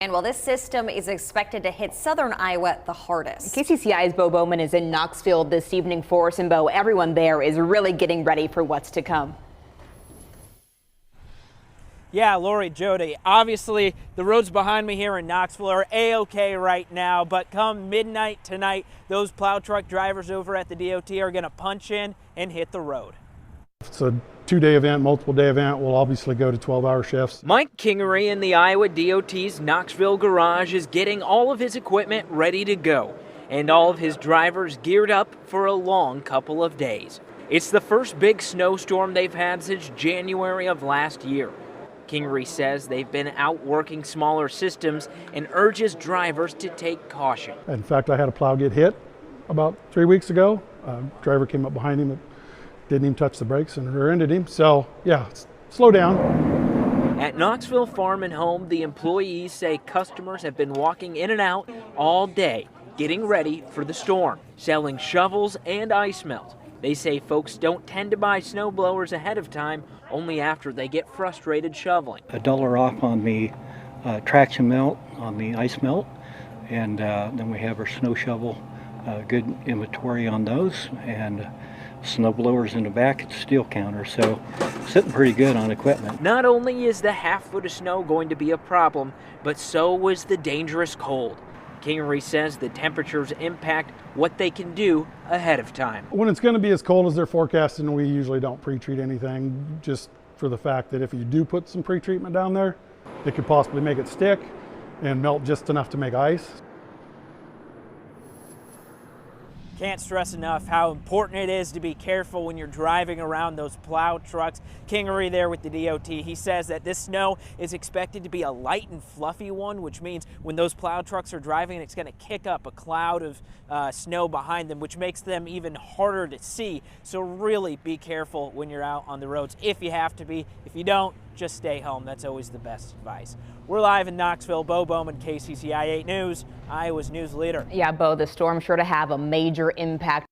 And well, this system is expected to hit southern Iowa the hardest. KCCI's Bo Bowman is in Knoxville this evening for us, and Bo, everyone there is really getting ready for what's to come. Yeah, Lori, Jody, obviously the roads behind me here in Knoxville are A-OK right now, but come midnight tonight, those plow truck drivers over at the DOT are going to punch in and hit the road. It's a two-day event, multiple-day event. We'll obviously go to 12-hour shifts. Mike Kingery in the Iowa DOT's Knoxville garage is getting all of his equipment ready to go, and all of his drivers geared up for a long couple of days. It's the first big snowstorm they've had since January of last year. Kingery says they've been out working smaller systems and urges drivers to take caution. In fact, I had a plow get hit about 3 weeks ago. Driver came up behind him, didn't even touch the brakes and rear-ended him. So yeah, slow down. At Knoxville Farm and Home, the employees say customers have been walking in and out all day, getting ready for the storm, selling shovels and ice melt. They say folks don't tend to buy snow blowers ahead of time, only after they get frustrated shoveling. $1 off on the traction melt, on the ice melt, and then we have our snow shovel, good inventory on those, and snow blowers in the back at the steel counter, so sitting pretty good on equipment. Not only is the half-foot of snow going to be a problem, but so was the dangerous cold. Kingery says the temperatures impact what they can do ahead of time. When it's going to be as cold as they're forecasting, we usually don't pre-treat anything, just for the fact that if you do put some pre-treatment down there, it could possibly make it stick and melt just enough to make ice. Can't stress enough how important it is to be careful when you're driving around those plow trucks. Kingery there with the DOT, he says that this snow is expected to be a light and fluffy one, which means when those plow trucks are driving, it's going to kick up a cloud of snow behind them, which makes them even harder to see. So really be careful when you're out on the roads if you have to be. If you don't, just stay home. That's always the best advice. We're live in Knoxville. Bo Bowman, KCCI 8 News, Iowa's news leader. Yeah, Bo, the storm sure to have a major impact